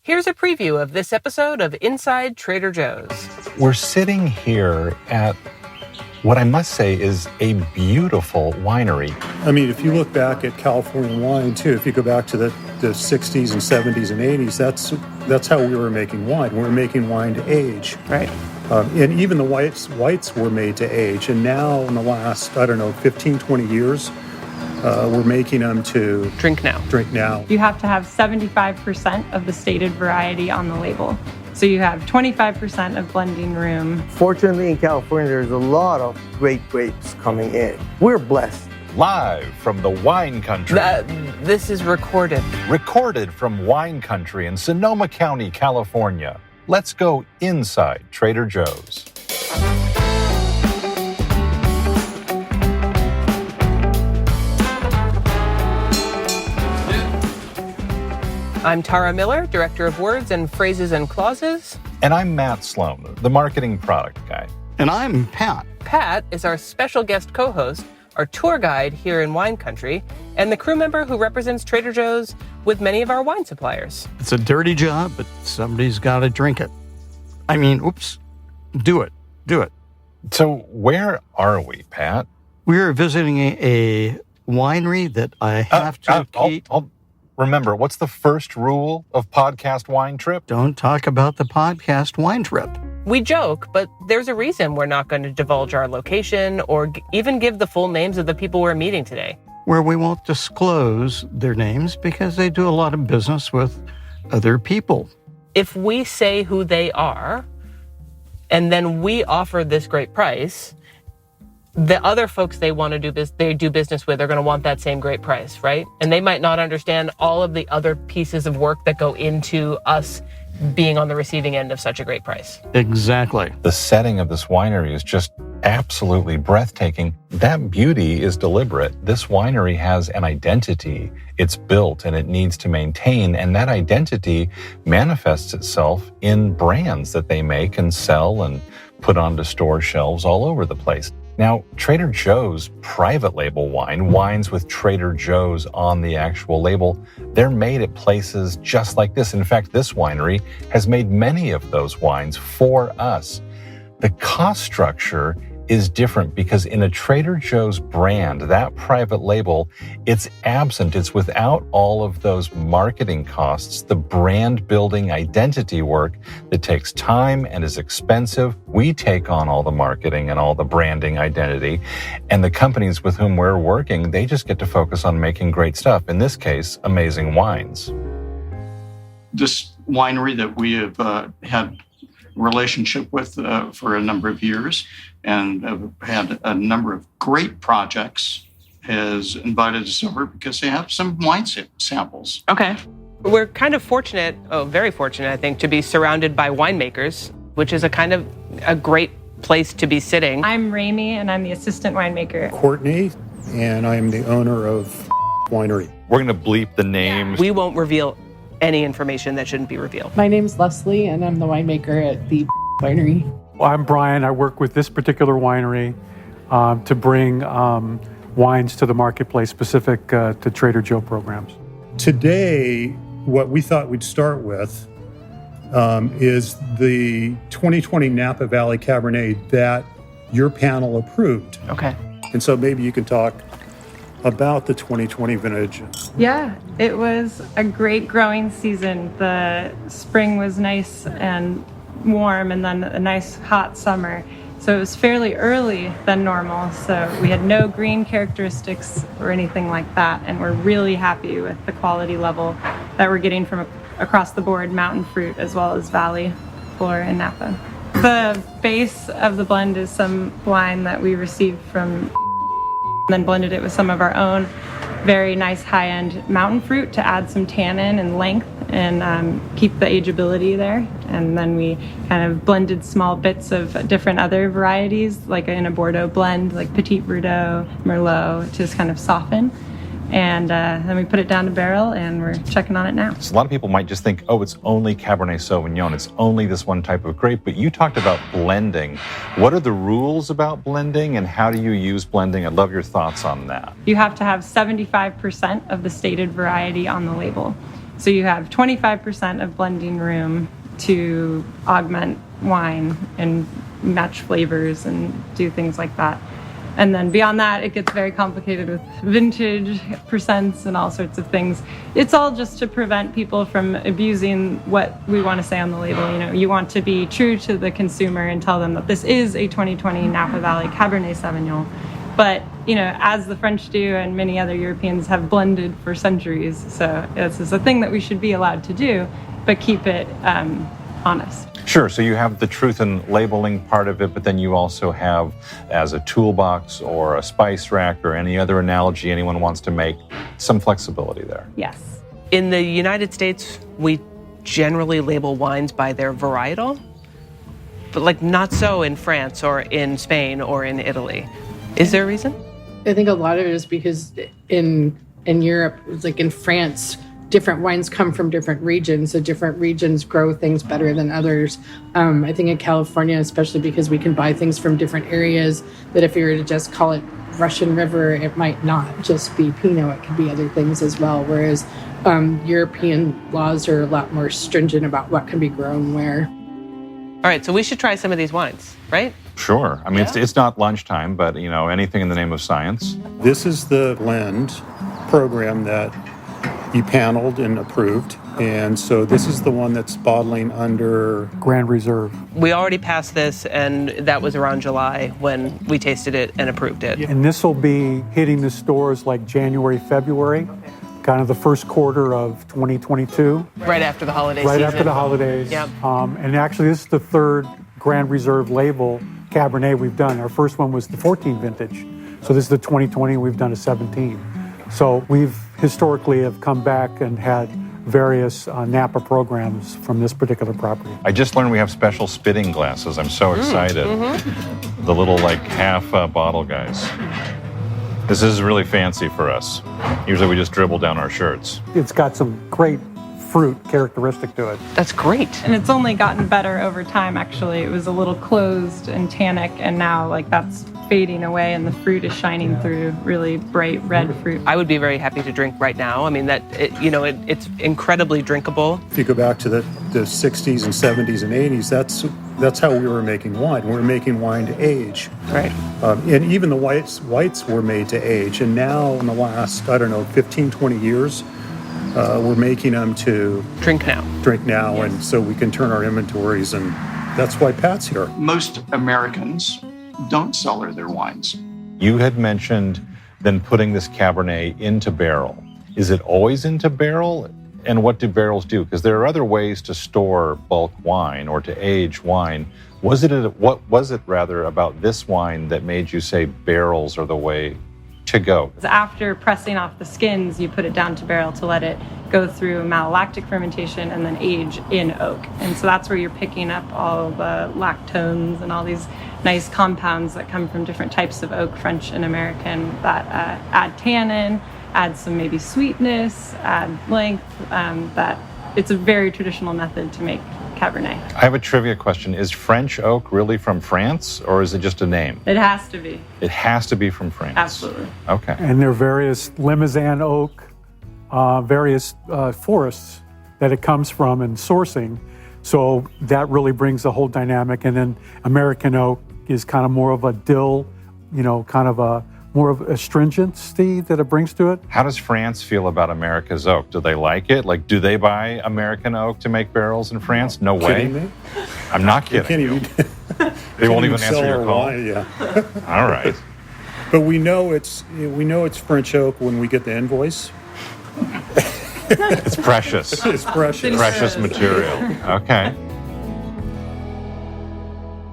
Here's a preview of this episode of Inside Trader Joe's. We're sitting here at what I must say is a beautiful winery. I mean, if you look back at California wine, too, if you go back to the 60s and 70s and 80s, that's how we were making wine. We were making wine to age. Right. And even the whites were made to age. And now in the last, 15, 20 years, we're making them to drink now. You have to have 75% of the stated variety on the label. So you have 25% of blending room. Fortunately, in California, there's a lot of great grapes coming in. We're blessed. Live from the wine country. This is recorded. Recorded from wine country in Sonoma County, California. Let's go inside Trader Joe's. I'm Tara Miller, Director of Words and Phrases and Clauses. And I'm Matt Sloan, the marketing product guy. And I'm Pat. Pat is our special guest co-host, our tour guide here in wine country, and the crew member who represents Trader Joe's with many of our wine suppliers. It's a dirty job, but somebody's got to drink it. Do it. So where are we, Pat? We're visiting a winery that I have to keep. Remember, what's the first rule of Podcast Wine Trip? Don't talk about the podcast wine trip. We joke, but there's a reason we're not going to divulge our location or even give the full names of the people we're meeting today. Where we won't disclose their names because they do a lot of business with other people. If we say who they are, and then we offer this great price, the other folks they do business with are going to want that same great price, right? And they might not understand all of the other pieces of work that go into us being on the receiving end of such a great price. Exactly. The setting of this winery is just absolutely breathtaking. That beauty is deliberate. This winery has an identity. It's built and it needs to maintain, and that identity manifests itself in brands that they make and sell and put onto store shelves all over the place. Now, Trader Joe's private label wines with Trader Joe's on the actual label, they're made at places just like this. In fact, this winery has made many of those wines for us. The cost structure is different because in a Trader Joe's brand, that private label, it's absent. It's without all of those marketing costs, the brand building identity work that takes time and is expensive. We take on all the marketing and all the branding identity, and the companies with whom we're working, they just get to focus on making great stuff. In this case, amazing wines. This winery that we have had relationship with for a number of years and have had a number of great projects has invited us over because they have some wine samples. Okay. We're kind of fortunate, very fortunate, I think, to be surrounded by winemakers, which is a great place to be sitting. I'm Rami, and I'm the assistant winemaker. Courtney, and I'm the owner of Winery. We're going to bleep the names. We won't reveal any information that shouldn't be revealed. My name's Leslie, and I'm the winemaker at the winery. I'm Brian. I work with this particular winery to bring wines to the marketplace specific to Trader Joe programs. Today, what we thought we'd start with is the 2020 Napa Valley Cabernet that your panel approved. Okay. And so maybe you can talk about the 2020 vintage. Yeah, it was a great growing season. The spring was nice and warm, and then a nice hot summer. So it was fairly early than normal. So we had no green characteristics or anything like that. And we're really happy with the quality level that we're getting from across the board, mountain fruit as well as valley, flora, and Napa. The base of the blend is some wine that we received from and then blended it with some of our own very nice high-end mountain fruit to add some tannin and length and keep the ageability there. And then we kind of blended small bits of different other varieties, like in a Bordeaux blend, like Petit Verdot, Merlot, to just kind of soften. And then we put it down to barrel, and we're checking on it now. So a lot of people might just think, oh, it's only Cabernet Sauvignon. It's only this one type of grape. But you talked about blending. What are the rules about blending, and how do you use blending? I'd love your thoughts on that. You have to have 75% of the stated variety on the label. So you have 25% of blending room to augment wine and match flavors and do things like that. And then beyond that, it gets very complicated with vintage percents and all sorts of things. It's all just to prevent people from abusing what we want to say on the label. You know, you want to be true to the consumer and tell them that this is a 2020 Napa Valley Cabernet Sauvignon. But, you know, as the French do and many other Europeans have blended for centuries. So this is a thing that we should be allowed to do, but keep it honest. Sure. So you have the truth in labeling part of it, but then you also have, as a toolbox or a spice rack or any other analogy anyone wants to make, some flexibility there. Yes. In the United States, we generally label wines by their varietal, but like not so in France or in Spain or in Italy. Is there a reason? I think a lot of it is because in Europe, it's like in France, different wines come from different regions, so different regions grow things better than others. I think in California, especially because we can buy things from different areas, that if you were to just call it Russian River, it might not just be Pinot, it could be other things as well. Whereas European laws are a lot more stringent about what can be grown where. All right, so we should try some of these wines, right? Sure. I mean, Yeah. it's not lunchtime, but, you know, anything in the name of science. This is the blend program that you paneled and approved. And so this is the one that's bottling under Grand Reserve. We already passed this, and that was around July when we tasted it and approved it. And this will be hitting the stores like January, February, kind of the first quarter of 2022. Right after the holiday Right season. after the holidays. Yep. And actually, this is the third Grand Reserve label Cabernet we've done. Our first one was the 14 vintage. So this is the 2020, we've done a 17. So we've historically have come back and had various Napa programs from this particular property. I just learned we have special spitting glasses. I'm so excited. The little, like, half bottle guys. This is really fancy for us. Usually we just dribble down our shirts. It's got some great fruit characteristic to it. That's great. And it's only gotten better over time, actually. It was a little closed and tannic, and now like that's fading away and the fruit is shining through, really bright red fruit. I would be very happy to drink right now. I mean, it's incredibly drinkable. If you go back to the 60s and 70s and 80s, that's how we were making wine. We were making wine to age. Right. And even the whites were made to age. And now in the last, 15, 20 years, we're making them to Drink now. Yes. And so we can turn our inventories, and that's why Pat's here. Most Americans don't cellar their wines. You had mentioned then putting this Cabernet into barrel. Is it always into barrel? And what do barrels do? Because there are other ways to store bulk wine or to age wine. What was it about this wine that made you say barrels are the way to go? After pressing off the skins, you put it down to barrel to let it go through malolactic fermentation and then age in oak. And so that's where you're picking up all the lactones and all these nice compounds that come from different types of oak, French and American, that add tannin, add some maybe sweetness, add length. That it's a very traditional method to make Cabernet. I have a trivia question. Is French oak really from France, or is it just a name? It has to be. It has to be from France. Absolutely. Okay. And there are various Limousin oak, various forests that it comes from and sourcing. So that really brings the whole dynamic. And then American oak is kind of more of a dill, kind of a more of astringency that it brings to it. How does France feel about America's oak? Do they like it? Like, do they buy American oak to make barrels in France? No way. Kidding me? I'm not kidding. They won't even answer your call. Wine, yeah. All right. But we know it's French oak when we get the invoice. It's precious. It's precious. Precious material. Okay.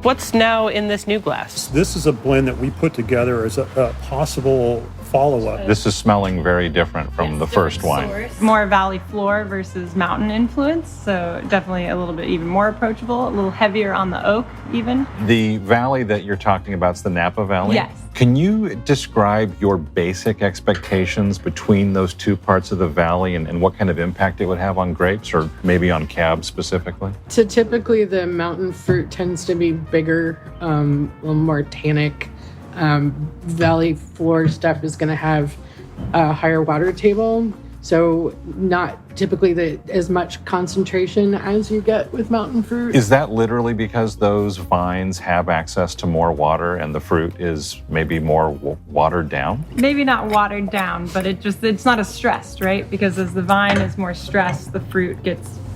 What's now in this new glass? This is a blend that we put together as a possible follow-up. This is smelling very different from the first wine. More valley floor versus mountain influence, so definitely a little bit even more approachable, a little heavier on the oak even. The valley that you're talking about is the Napa Valley? Yes. Can you describe your basic expectations between those two parts of the valley and what kind of impact it would have on grapes or maybe on Cab specifically? So typically the mountain fruit tends to be bigger, a little more tannic. Valley floor stuff is going to have a higher water table. So not typically as much concentration as you get with mountain fruit. Is that literally because those vines have access to more water and the fruit is maybe more watered down? Maybe not watered down, but it's not as stressed, right? Because as the vine is more stressed, the fruit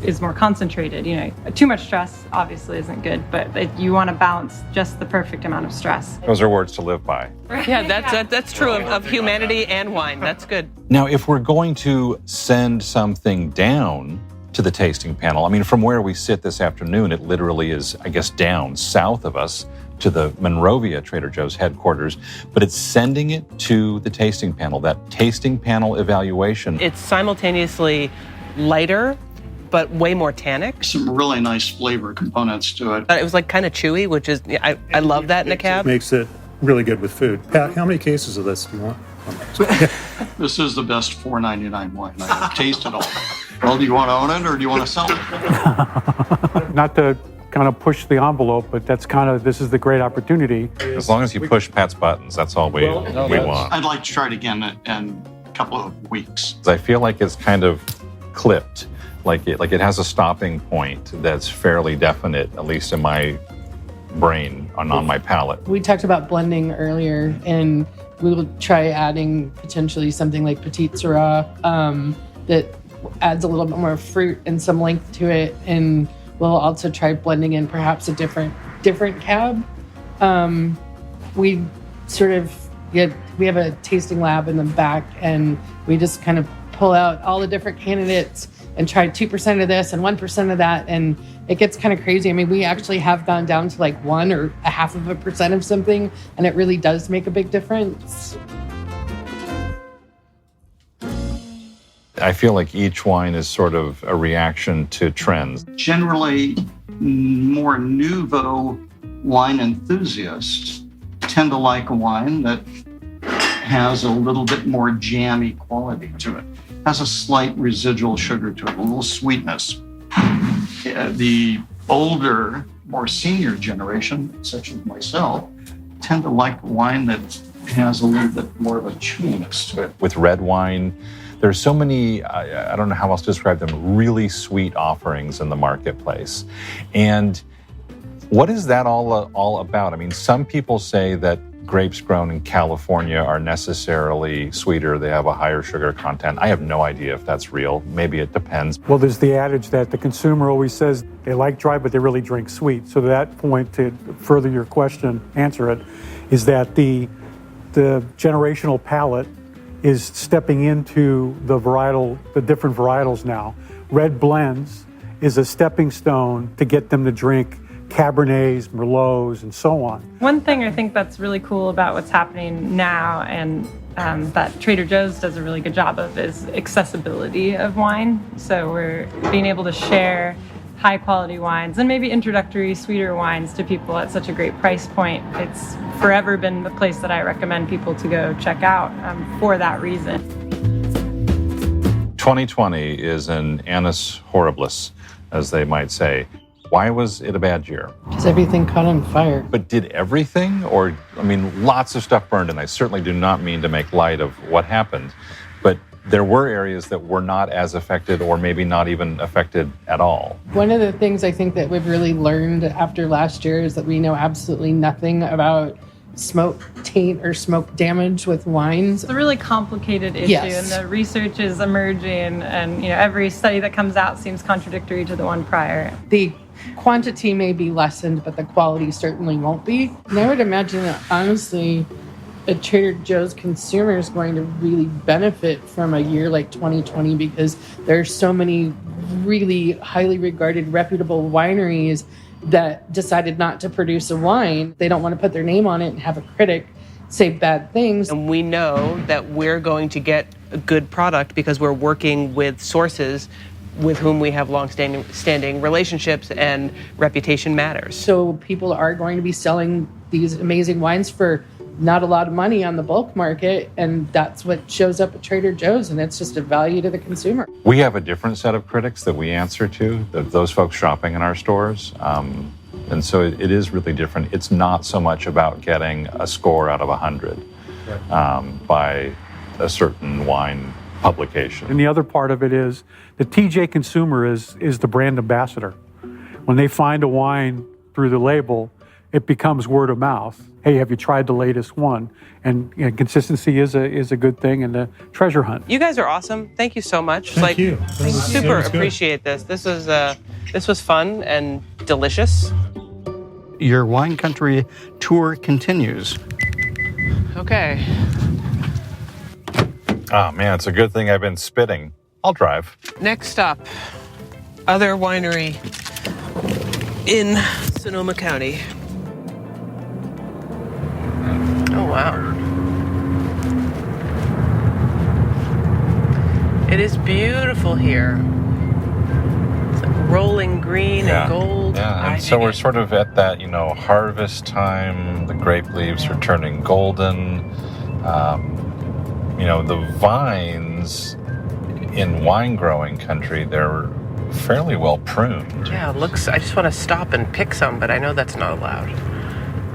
is more concentrated. Too much stress obviously isn't good, but you want to balance just the perfect amount of stress. Those are words to live by. Yeah, that's true of humanity and wine. That's good. Now, if we're going to send something down to the tasting panel, I mean, from where we sit this afternoon, it literally is, I guess, down south of us to the Monrovia Trader Joe's headquarters, but it's sending it to the tasting panel, that tasting panel evaluation. It's simultaneously lighter, but way more tannic. Some really nice flavor components to it. It was like kind of chewy, which is, I love that in a cab. Makes it really good with food. Pat, how many cases of this do you want? This is the best $4.99 wine I've tasted all. Well, do you want to own it or do you want to sell it? Not to kind of push the envelope, but this is the great opportunity. As long as you push Pat's buttons, that's all we want. I'd like to try it again in a couple of weeks. I feel like it's kind of clipped, like it has a stopping point that's fairly definite, at least in my brain, on my palate. We talked about blending earlier, and we will try adding potentially something like Petite Syrah that adds a little bit more fruit and some length to it, and we'll also try blending in perhaps a different cab. We have a tasting lab in the back, and we just kind of pull out all the different candidates and try 2% of this and 1% of that, and it gets kind of crazy. I mean, we actually have gone down to like 1 or 0.5% of something, and it really does make a big difference. I feel like each wine is sort of a reaction to trends. Generally, more nouveau wine enthusiasts tend to like a wine that has a little bit more jammy quality to it, has a slight residual sugar to it, a little sweetness. The older, more senior generation, such as myself, tend to like wine that has a little bit more of a chewiness to it. With red wine, there's so many, I don't know how else to describe them, really sweet offerings in the marketplace. And what is that all about? I mean, some people say that grapes grown in California are necessarily sweeter. They have a higher sugar content. I have no idea if that's real. Maybe it depends. Well, there's the adage that the consumer always says they like dry, but they really drink sweet. So to that point, to further your question, answer it, is that the generational palate is stepping into the different varietals now. Red blends is a stepping stone to get them to drink Cabernets, Merlots, and so on. One thing I think that's really cool about what's happening now, and that Trader Joe's does a really good job of, is accessibility of wine. So we're being able to share high quality wines and maybe introductory sweeter wines to people at such a great price point. It's forever been the place that I recommend people to go check out for that reason. 2020 is an annus horribilis, as they might say. Why was it a bad year? Because everything caught on fire. But did everything? Or, I mean, lots of stuff burned, and I certainly do not mean to make light of what happened. But there were areas that were not as affected, or maybe not even affected at all. One of the things I think that we've really learned after last year is that we know absolutely nothing about smoke taint or smoke damage with wines. It's a really complicated issue, yes. And the research is emerging, and every study that comes out seems contradictory to the one prior. The quantity may be lessened, but the quality certainly won't be. And I would imagine that, honestly, a Trader Joe's consumer is going to really benefit from a year like 2020, because there are so many really highly regarded, reputable wineries that decided not to produce a wine. They don't want to put their name on it and have a critic say bad things. And we know that we're going to get a good product because we're working with sources with whom we have long-standing relationships, and reputation matters. So people are going to be selling these amazing wines for not a lot of money on the bulk market, and that's what shows up at Trader Joe's, and it's just a value to the consumer. We have a different set of critics that we answer to, those folks shopping in our stores. And so it is really different. It's not so much about getting a score out of 100 by a certain wine publication. And the other part of it is the TJ consumer is the brand ambassador. When they find a wine through the label, it becomes word of mouth. Hey, have you tried the latest one? And consistency is a good thing in the treasure hunt. You guys are awesome. Thank you so much. Thank you. Super appreciate this. This was fun and delicious. Your wine country tour continues. Okay. Oh man, it's a good thing I've been spitting. I'll drive. Next up, other winery in Sonoma County. Oh, wow. It is beautiful here. It's like rolling green and gold. Yeah, and so we're sort of at that, harvest time. The grape leaves are turning golden. The vines in wine growing country, they're fairly well pruned. Yeah, it looks, I just want to stop and pick some, but I know that's not allowed.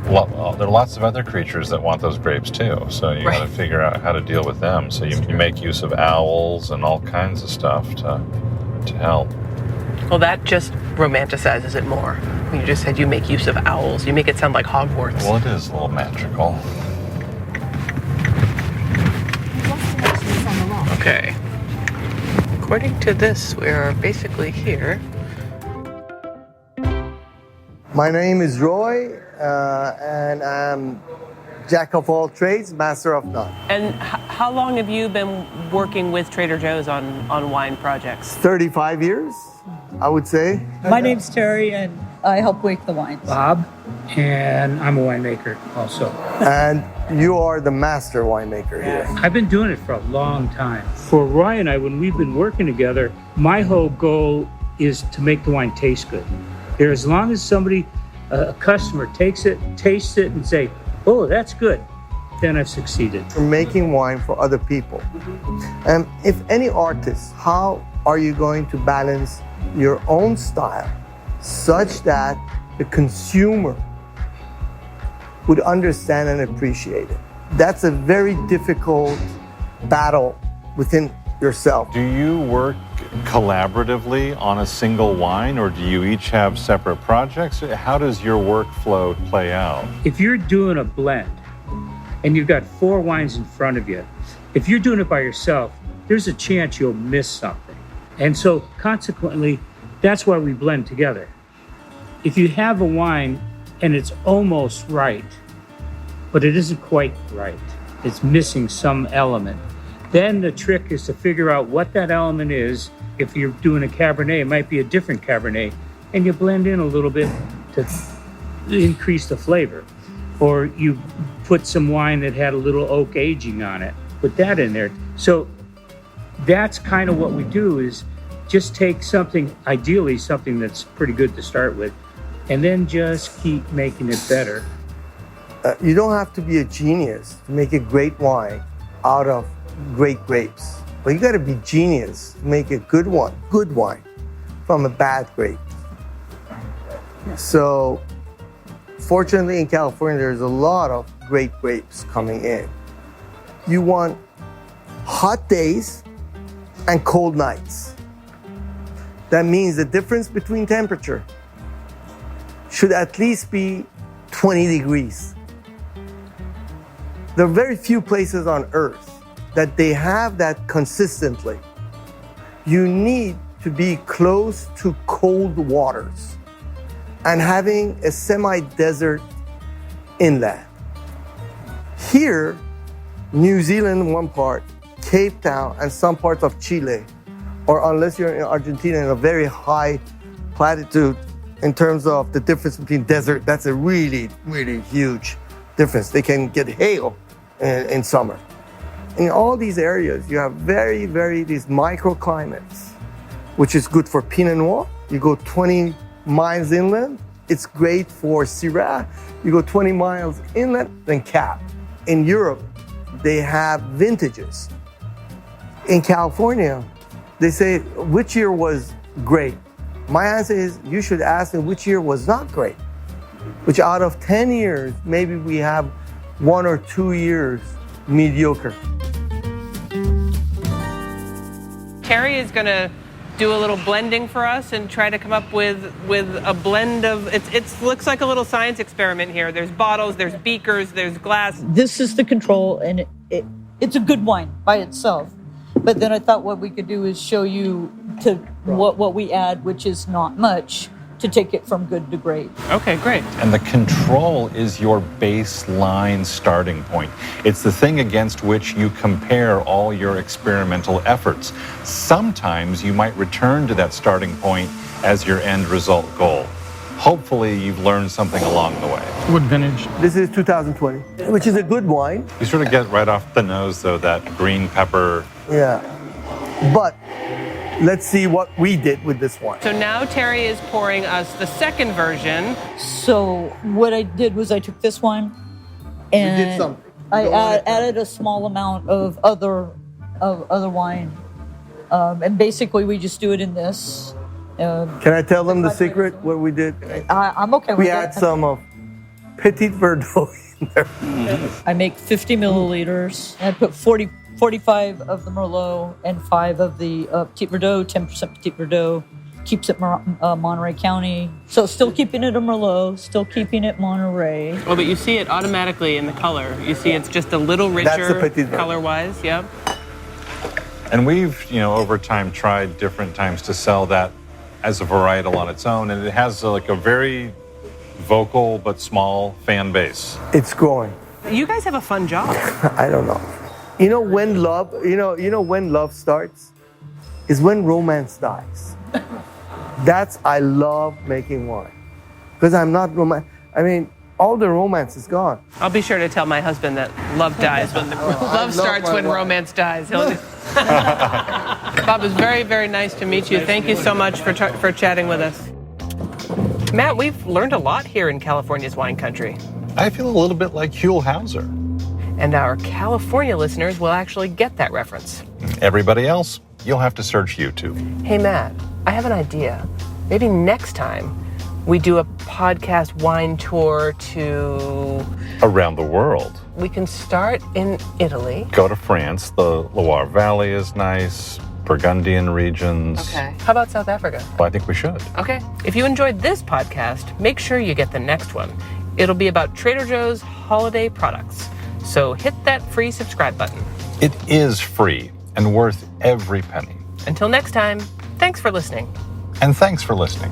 Well, there are lots of other creatures that want those grapes too, so you got to figure out how to deal with them. So you make use of owls and all kinds of stuff to help. Well, that just romanticizes it more. When you just said you make use of owls, you make it sound like Hogwarts. Well, it is a little magical. Okay. According to this, we're basically here. My name is Roy, and I'm jack of all trades, master of none. And how long have you been working with Trader Joe's on wine projects? 35 years, I would say. My name's Terry, and I help wake the wines. Bob, and I'm a winemaker also. And you are the master winemaker here. I've been doing it for a long time. For Roy and I, when we've been working together, my whole goal is to make the wine taste good. As long as somebody, a customer, takes it, tastes it, and say, oh, that's good, then I've succeeded. You're making wine for other people. And if any artist, how are you going to balance your own style such that the consumer would understand and appreciate it? That's a very difficult battle within yourself. Do you work collaboratively on a single wine, or do you each have separate projects? How does your workflow play out? If you're doing a blend and you've got 4 wines in front of you, if you're doing it by yourself, there's a chance you'll miss something. And so consequently, that's why we blend together. If you have a wine and it's almost right, but it isn't quite right, it's missing some element, then the trick is to figure out what that element is. If you're doing a Cabernet, it might be a different Cabernet, and you blend in a little bit to increase the flavor. Or you put some wine that had a little oak aging on it, put that in there. So that's kind of what we do, is just take something, ideally something that's pretty good to start with, and then just keep making it better. You don't have to be a genius to make a great wine out of great grapes. But you got to be genius to make a good wine from a bad grape. So fortunately in California, there's a lot of great grapes coming in. You want hot days and cold nights. That means the difference between temperature should at least be 20 degrees. There are very few places on earth that they have that consistently. You need to be close to cold waters and having a semi-desert inlet. Here, New Zealand one part, Cape Town, and some parts of Chile, or unless you're in Argentina in a very high latitude in terms of the difference between desert, that's a really, really huge difference. They can get hail in summer. In all these areas, you have very, very these microclimates, which is good for Pinot Noir. You go 20 miles inland, it's great for Syrah. You go 20 miles inland, then Cab. In Europe, they have vintages. In California, they say, which year was great? My answer is, you should ask me which year was not great. Which out of 10 years, maybe we have 1 or 2 years mediocre. Terry is going to do a little blending for us and try to come up with a blend of. It looks like a little science experiment here. There's bottles, there's beakers, there's glass. This is the control, and it's a good wine by itself. But then I thought what we could do is show you to what we add, which is not much, to take it from good to great. Okay, great. And the control is your baseline starting point. It's the thing against which you compare all your experimental efforts. Sometimes you might return to that starting point as your end result goal. Hopefully you've learned something along the way. What vintage? This is 2020, which is a good wine. You sort of get right off the nose, though, that green pepper. Yeah. But let's see what we did with this one. So now Terry is pouring us the second version. So what I did was I took this one and We did something. I added a small amount of other wine. And basically we just do it in this. Can I tell them the secret, what we did? I'm okay with We it. add some of Petit Verdot in there. I make 50 milliliters. I put 45 of the Merlot and 5 of the Petit Verdot, 10% Petit Verdot. Keeps it Monterey County. So still keeping it a Merlot, still keeping it Monterey. Oh, but you see it automatically in the color. You see it's just a little richer Petit Verdot. color-wise. Yeah. And we've, over time tried different times to sell that as a varietal on its own, and it has like a very vocal but small fan base. It's growing. You guys have a fun job. I don't know. You know when love starts? Is when romance dies. I love making wine. Because I'm not all the romance is gone. I'll be sure to tell my husband that love dies when love starts when romance dies. Bob, it's very, very nice to meet you. Thank you so much for chatting with us. Matt, we've learned a lot here in California's wine country. I feel a little bit like Huell Hauser. And our California listeners will actually get that reference. Everybody else, you'll have to search YouTube. Hey, Matt, I have an idea. Maybe next time we do a podcast wine tour to... Around the world. We can start in Italy. Go to France. The Loire Valley is nice. Burgundian regions. Okay. How about South Africa? Well, I think we should. Okay. If you enjoyed this podcast, make sure you get the next one. It'll be about Trader Joe's holiday products. So hit that free subscribe button. It is free and worth every penny. Until next time, thanks for listening. And thanks for listening.